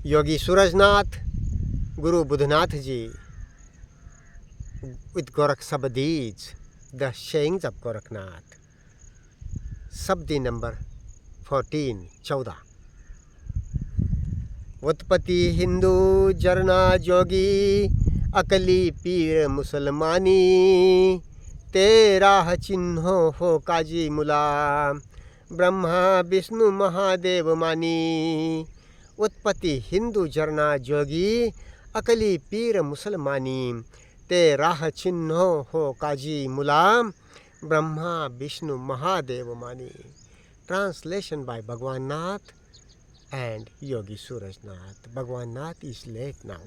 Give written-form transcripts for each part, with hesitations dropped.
Yogi Surajnath, Guru Buddhanath ji, with Gorakh Sabadi, the sayings of Gorakh Nath. Sabdi number 14, 14. उत्पति हिंदू जरना जोगी अकली पीर मुसलमानी तेरा चिन्हौ हो काजी मुला ब्रह्मा विष्णु महादेव मानी। उत्पति हिंदू जरना जोगी अकली पीर मुसलमानी तेरा चिन्हौ हो काजी मुला ब्रह्मा विष्णु महादेव मानी। Translation by Bhagwan Nath and Yogi Surajnath. Bhagwan Nath is late now,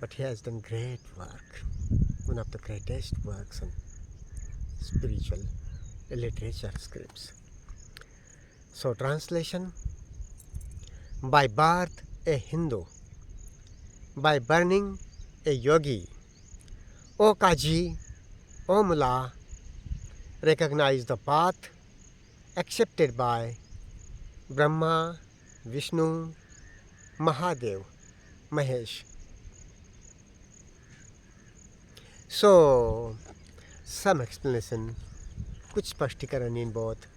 but he has done great work, one of the greatest works on spiritual literature scripts. So translation: by birth a Hindu, by burning a yogi, O Kājī, O mullah, recognize the path accepted by Brahma, Vishnu, Mahadev, Mahesh. So, some explanation, कुछ स्पष्टीकरण in both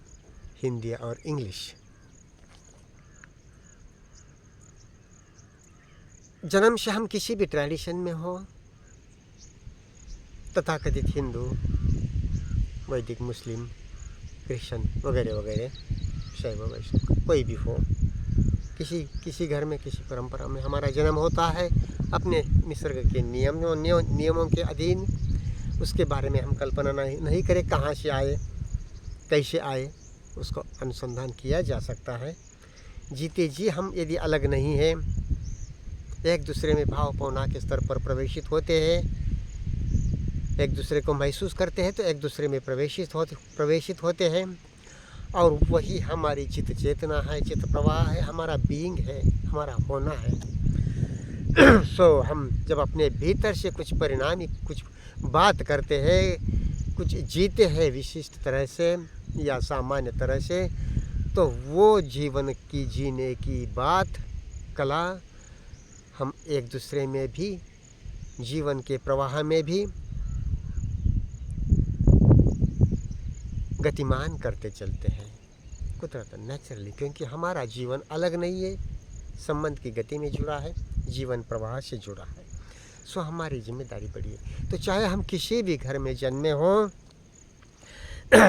Hindi और English. जन्म से हम किसी भी tradition में हो, तथाकथित हिंदू, वैदिक, मुस्लिम, क्रिश्चियन वगैरह वगैरह, शैव वैष्णव, कोई भी हो, किसी घर में किसी परंपरा में हमारा जन्म होता है अपने निसर्ग के नियमों के अधीन। उसके बारे में हम कल्पना नहीं करें कहाँ से आए, कैसे आए, उसको अनुसंधान किया जा सकता है। जीते जी हम यदि अलग नहीं हैं, एक दूसरे में भावभावना के स्तर पर प्रवेशित होते हैं, एक दूसरे को महसूस करते हैं, तो एक दूसरे में प्रवेशित होते हैं, और वही हमारी चित्त चेतना है, चित्त प्रवाह है, हमारा बीइंग है, हमारा होना है। सो हम जब अपने भीतर से कुछ परिणामी कुछ बात करते हैं, कुछ जीते हैं विशिष्ट तरह से या सामान्य तरह से, तो वो जीवन की जीने की बात कला हम एक दूसरे में भी, जीवन के प्रवाह में भी गतिमान करते चलते हैं, कुदरत नेचुरली, क्योंकि हमारा जीवन अलग नहीं है, संबंध की गति में जुड़ा है, जीवन प्रवाह से जुड़ा है। सो हमारी जिम्मेदारी बड़ी है। तो चाहे हम किसी भी घर में जन्मे हों,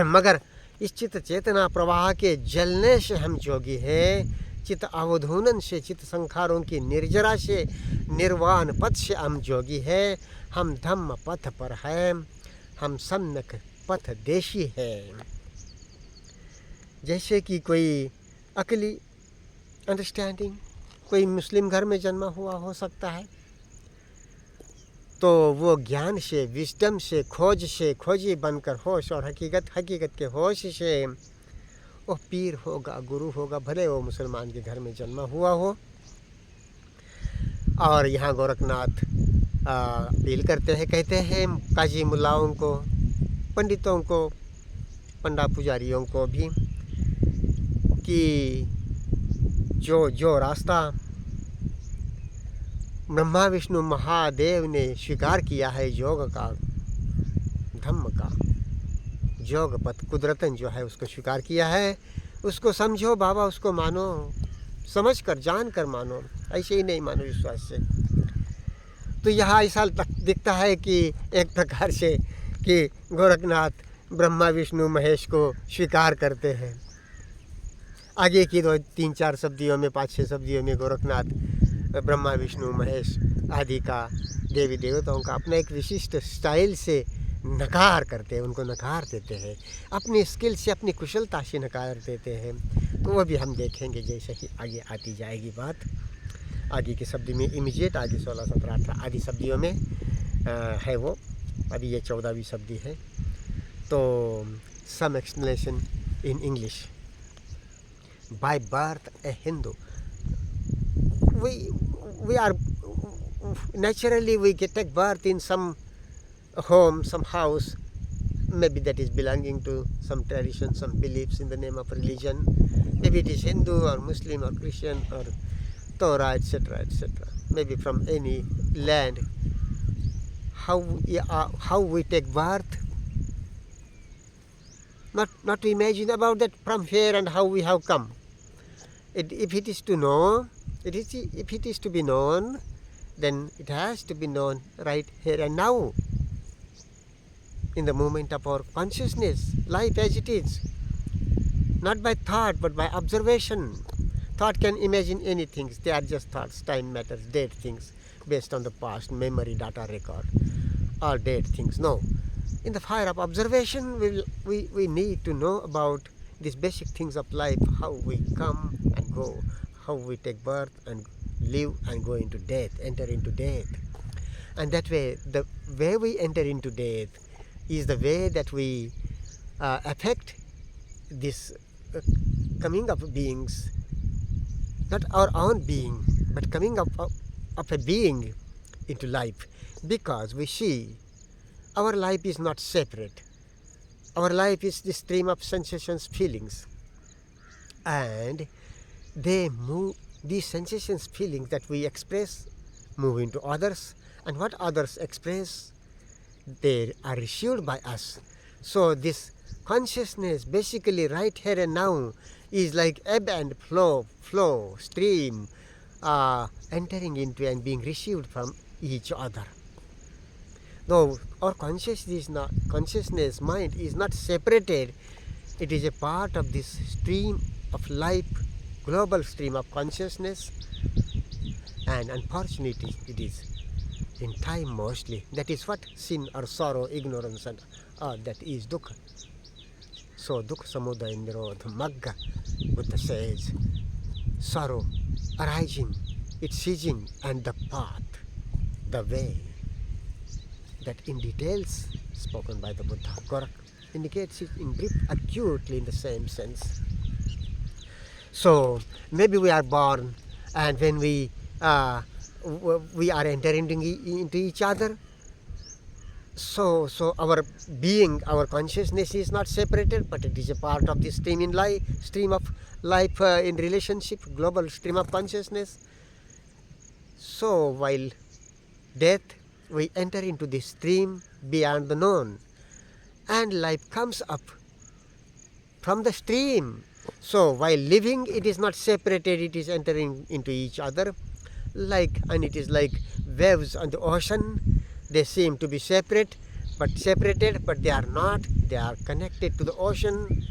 मगर इस चित्त चेतना प्रवाह के जलने से हम जोगी हैं, चित्त अवधूनन से, चित्त संखारों की निर्जरा से, निर्वाण पथ से हम जोगी हैं। हम धम्म पथ पर हैं, हम सम्यक पथ देशी है। जैसे कि कोई अकली अंडरस्टैंडिंग कोई मुस्लिम घर में जन्मा हुआ हो सकता है, तो वो ज्ञान से, विजडम से, खोजी बनकर होश और हकीकत के होश से वो पीर होगा, गुरु होगा, भले वो मुसलमान के घर में जन्मा हुआ हो। और यहाँ गोरखनाथ अपील करते हैं, कहते हैं काजी मुल्लाओं को, पंडितों को, पंडा पुजारियों को भी, कि जो रास्ता ब्रह्मा विष्णु महादेव ने स्वीकार किया है, योग का, धम्म का, योग पथ कुदरतन जो है उसको स्वीकार किया है, उसको समझो बाबा, उसको मानो, समझ कर जान कर मानो, ऐसे ही नहीं मानो विश्वास से। तो यहाँ ऐसा दिखता है कि एक प्रकार से कि गोरखनाथ ब्रह्मा विष्णु महेश को स्वीकार करते हैं। आगे की 2-3-4 शब्दियों में, 5-6 शब्दियों में गोरखनाथ ब्रह्मा विष्णु महेश आदि का, देवी देवताओं का अपना एक विशिष्ट स्टाइल से नकार करते हैं, उनको नकार देते हैं, अपनी स्किल से, अपनी कुशलता से नकार देते हैं। तो वो भी हम देखेंगे जैसे ही आगे आती जाएगी बात। आगे के शब्द में इमीडिएट आगे 16, 17, 18 आदि शब्दियों में है वो, अभी ये 14वीं शब्दी है। तो some explanation in English. By birth a Hindu, we are naturally we get take birth in some home, some house, maybe that is belonging to some tradition, some beliefs in the name of religion. Maybe it is Hindu or Muslim or Christian or Torah, etc., etc. Maybe from any land. How we take birth, not to imagine about that from here and how we have come. If it is to know, if it is to be known, then it has to be known right here and now, in the moment of our consciousness, life as it is. Not by thought, but by observation. Thought can imagine anything. They are just thoughts, time matters, dead things, based on the past, memory, data record, all dead things. No. In the fire of observation, we need to know about these basic things of life, how we come and go, how we take birth and live and go into death, enter into death. And that way, the way we enter into death is the way that we affect this coming of beings, not our own being, but coming of a being into life. Because we see our life is not separate. Our life is the stream of sensations, feelings. And they move, these sensations, feelings that we express, move into others. And what others express, they are received by us. So this consciousness, basically right here and now, is like ebb and flow, stream, entering into and being received from each other. Though our consciousness, mind is not separated, it is a part of this stream of life, global stream of consciousness, and unfortunately it is in time mostly. That is what sin or sorrow, ignorance, and that is dukkha. So dukkha samudaya nirodha magga, Buddha says, sorrow arising, its ceasing, and the path, the way. That in details spoken by the Buddha. Gorakh indicates it in brief, acutely in the same sense. So maybe we are born, and when we are entering into each other, so our being, our consciousness is not separated, but it is a part of the stream of life in relationship, global stream of consciousness. So while death, we enter into this stream beyond the known, and life comes up from the stream. So while living, it is not separated, it is entering into each other, and it is like waves on the ocean. They seem to be separated, but they are not. They are connected to the ocean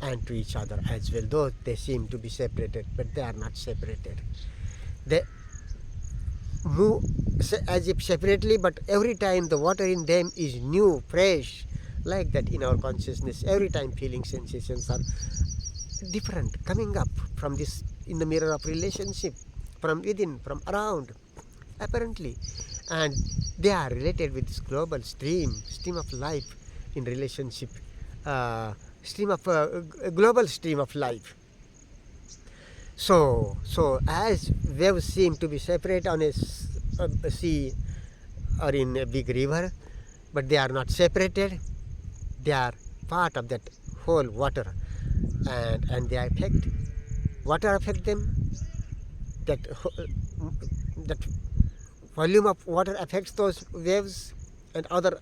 and to each other as well, though they seem to be separated, but they are not separated. They move as if separately, but every time the water in them is new, fresh, like that in our consciousness. Every time feeling sensations are different, coming up from this, in the mirror of relationship, from within, from around, apparently. And they are related with this global stream of life in relationship, global stream of life. So as waves seem to be separate on a sea or in a big river, but they are not separated. They are part of that whole water, and they affect. Water affect them. That volume of water affects those waves, and other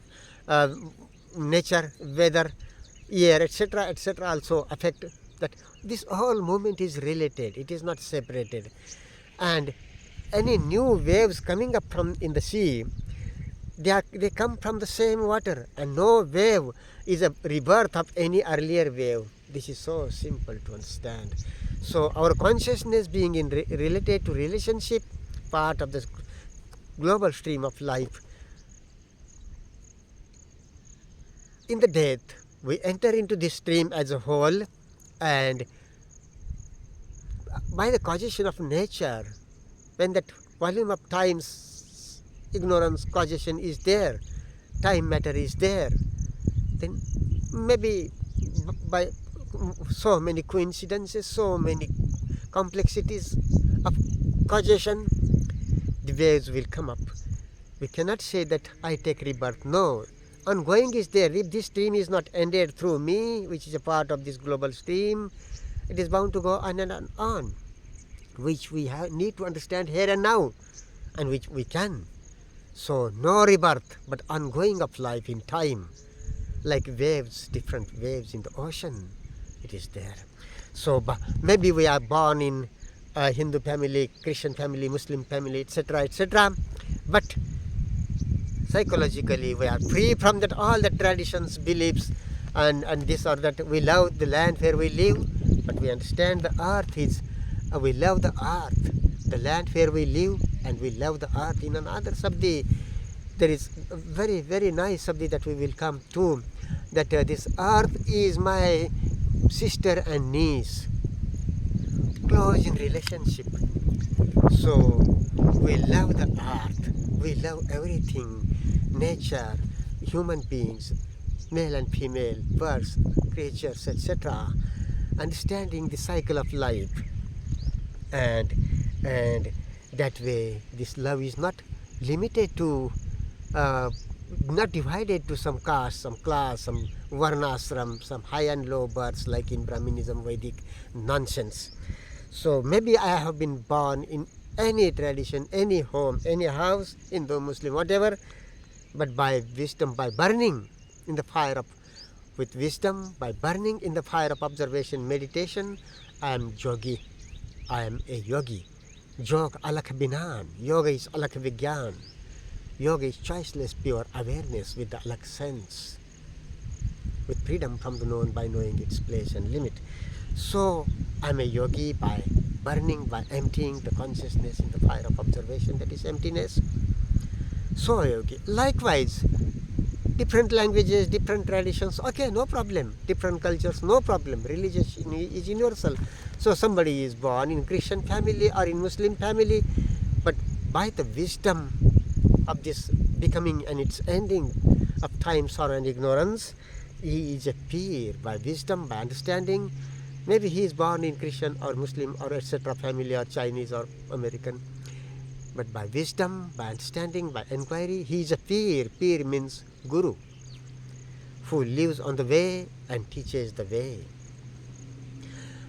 nature, weather, air, etc., also affect that. This whole movement is related, it is not separated. And any new waves coming up from in the sea, they come from the same water, and no wave is a rebirth of any earlier wave. This is so simple to understand. So our consciousness being related to relationship, part of the global stream of life. In the death, we enter into this stream as a whole, and by the causation of nature, when that volume of time's ignorance causation is there, time matter is there, then maybe by so many coincidences, so many complexities of causation, the waves will come up. We cannot say that I take rebirth. No, ongoing is there. If this stream is not ended through me, which is a part of this global stream, it is bound to go on and on, which we need to understand here and now, and which we can. So no rebirth, but ongoing of life in time, like waves, different waves in the ocean, it is there. So maybe we are born in a Hindu family, Christian family, Muslim family, etc., etc., but psychologically we are free from that, all the traditions, beliefs, and this or that. We love the land where we live, but we understand the earth is, we love the earth, the land where we live, and we love the earth. In another sabdi, there is a very, very nice sabdi that we will come to, that this earth is my sister and niece, close in relationship. So we love the earth, we love everything, nature, human beings, male and female, birds, creatures, etc., understanding the cycle of life. And that way this love is not limited to, not divided to some caste, some class, some varnashram, some high and low births like in Brahminism, Vedic nonsense. So maybe I have been born in any tradition, any home, any house, Hindu, Muslim, whatever, but by wisdom, by burning in the fire of, with wisdom, by burning in the fire of observation, meditation, I am yogi, I am a yogi. Jog alakh binan, yoga is alakh vigyan. Yoga is choiceless pure awareness with the alakh sense, with freedom from the known by knowing its place and limit. So I am a yogi by burning, by emptying the consciousness in the fire of observation, that is emptiness. So a yogi. Likewise, different languages, different traditions, okay, no problem. Different cultures, no problem. Religion is universal. So somebody is born in Christian family or in Muslim family, but by the wisdom of this becoming and its ending of time, sorrow and ignorance, he is a peer by wisdom, by understanding. Maybe he is born in Christian or Muslim or etc. family or Chinese or American, but by wisdom, by understanding, by inquiry, he is a peer. Peer means guru, who lives on the way and teaches the way.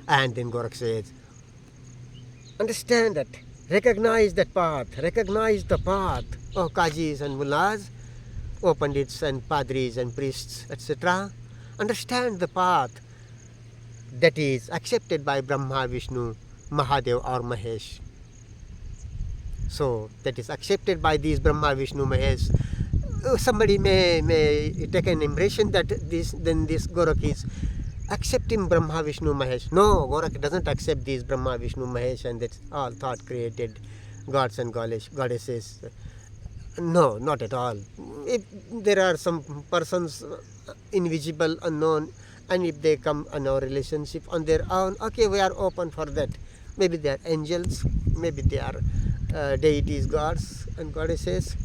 And then Gorakh says, understand that, recognize that path, recognize the path, O kājīs and mullahs, O pandits and padris and priests, etc. Understand the path that is accepted by Brahma, Vishnu, Mahadev or Mahesh. So that is accepted by these Brahma, Vishnu, Mahesh. Somebody may take an impression that this Gorakh is accepting Brahma, Vishnu, Mahesh. No, Gorakh doesn't accept these Brahma, Vishnu, Mahesh and that's all thought created gods and goddesses. No, not at all. If there are some persons invisible, unknown, and if they come in our relationship on their own, okay, we are open for that. Maybe they are angels, maybe they are deities, gods and goddesses.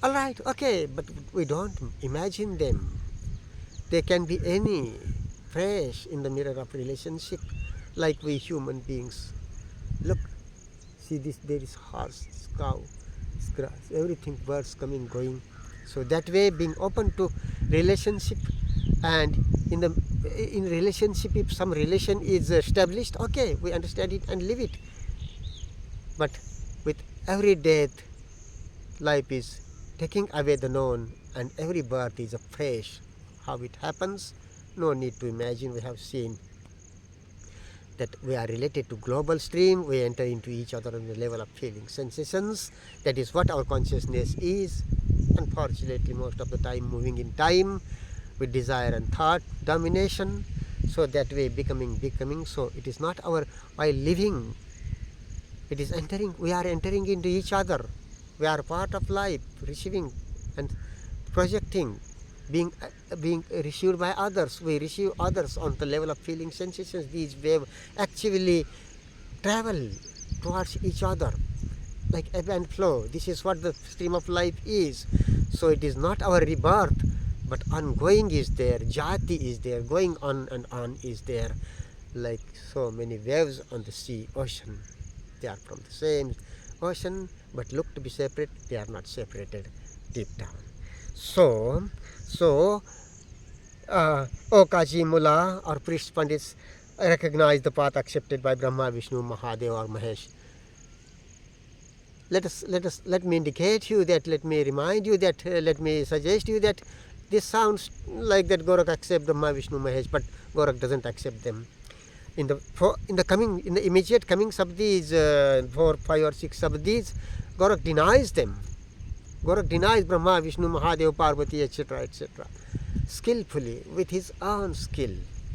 All right, okay, but we don't imagine them. They can be any, fresh in the mirror of relationship, like we human beings. Look, see this, there is horse, this cow, this grass, everything, birds coming, going. So that way, being open to relationship, and in relationship, if some relation is established, okay, we understand it and live it. But with every death, life is taking away the known, and every birth is afresh. How it happens, no need to imagine. We have seen that we are related to global stream. We enter into each other on the level of feeling, sensations. That is what our consciousness is. Unfortunately, most of the time moving in time with desire and thought domination. So that way becoming. So it is not our, while living, it is entering, we are entering into each other. We are part of life, receiving and projecting, being received by others. We receive others on the level of feeling, sensations. These waves actually travel towards each other like ebb and flow. This is what the stream of life is. So it is not our rebirth, but ongoing is there, jati is there, going on and on is there, like so many waves on the sea, ocean. They are from the same ocean, but look to be separate, they are not separated deep down. So, O Kājī, mulā or priest pandits recognize the path accepted by Brahma, Vishnu, Mahadev or Mahesh. Let me indicate you that, let me remind you that, let me suggest you that this sounds like that Gorakh accepts Brahma, Vishnu, Mahesh, but Gorakh doesn't accept them. In the immediate coming sabdis, 4, 5 or 6 sabdis, Gorakh denies them. Gorakh denies Brahma, Vishnu, Mahadev, Parvati, etc., etc. Skillfully, with his own skill.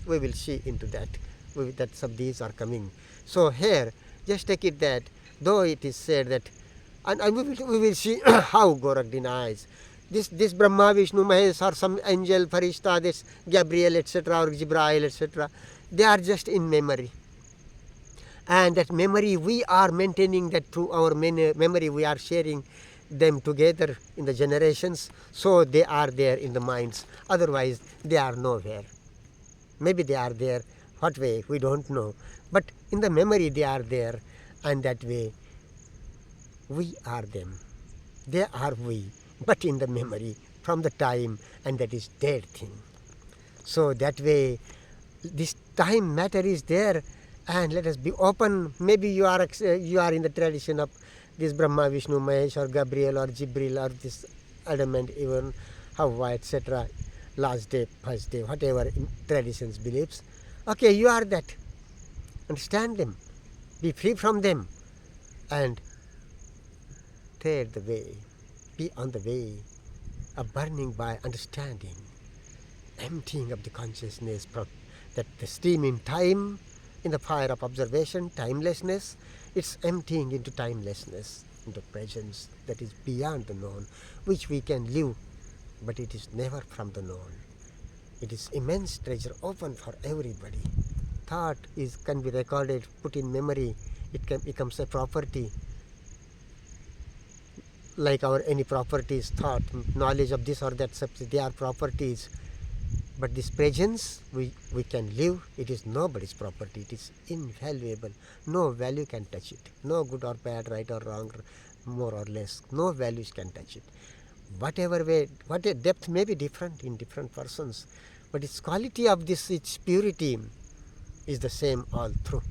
We will see into that. That sabdis are coming. So here, just take it that, though it is said that, and we will see how Gorakh denies. This Brahma, Vishnu, Mahesh or some angel, Farishta, this Gabriel, etc., or Jibrail, etc., they are just in memory. And that memory, we are maintaining that through our memory, we are sharing them together in the generations, so they are there in the minds. Otherwise, they are nowhere. Maybe they are there, what way, we don't know. But in the memory, they are there, and that way, we are them. They are we, but in the memory, from the time, and that is their thing. So that way, this time matter is there, and let us be open. Maybe you are in the tradition of this Brahma, Vishnu, Mahesh, or Gabriel, or Jibril, or this adamant, even Hawa, etc., last day, first day, whatever in traditions, beliefs. Okay, you are that. Understand them. Be free from them. And tread the way. Be on the way of burning by understanding. Emptying of the consciousness, that the stream in time, in the fire of observation, timelessness, it's emptying into timelessness, into presence that is beyond the known, which we can live, but it is never from the known. It is immense treasure open for everybody. Thought can be recorded, put in memory, it becomes a property. Like any properties, thought, knowledge of this or that substance, they are properties. But this presence, we can live, it is nobody's property, it is invaluable. No value can touch it. No good or bad, right or wrong, more or less. No values can touch it. Whatever way, what a depth may be different in different persons, but its quality of this, its purity is the same all through.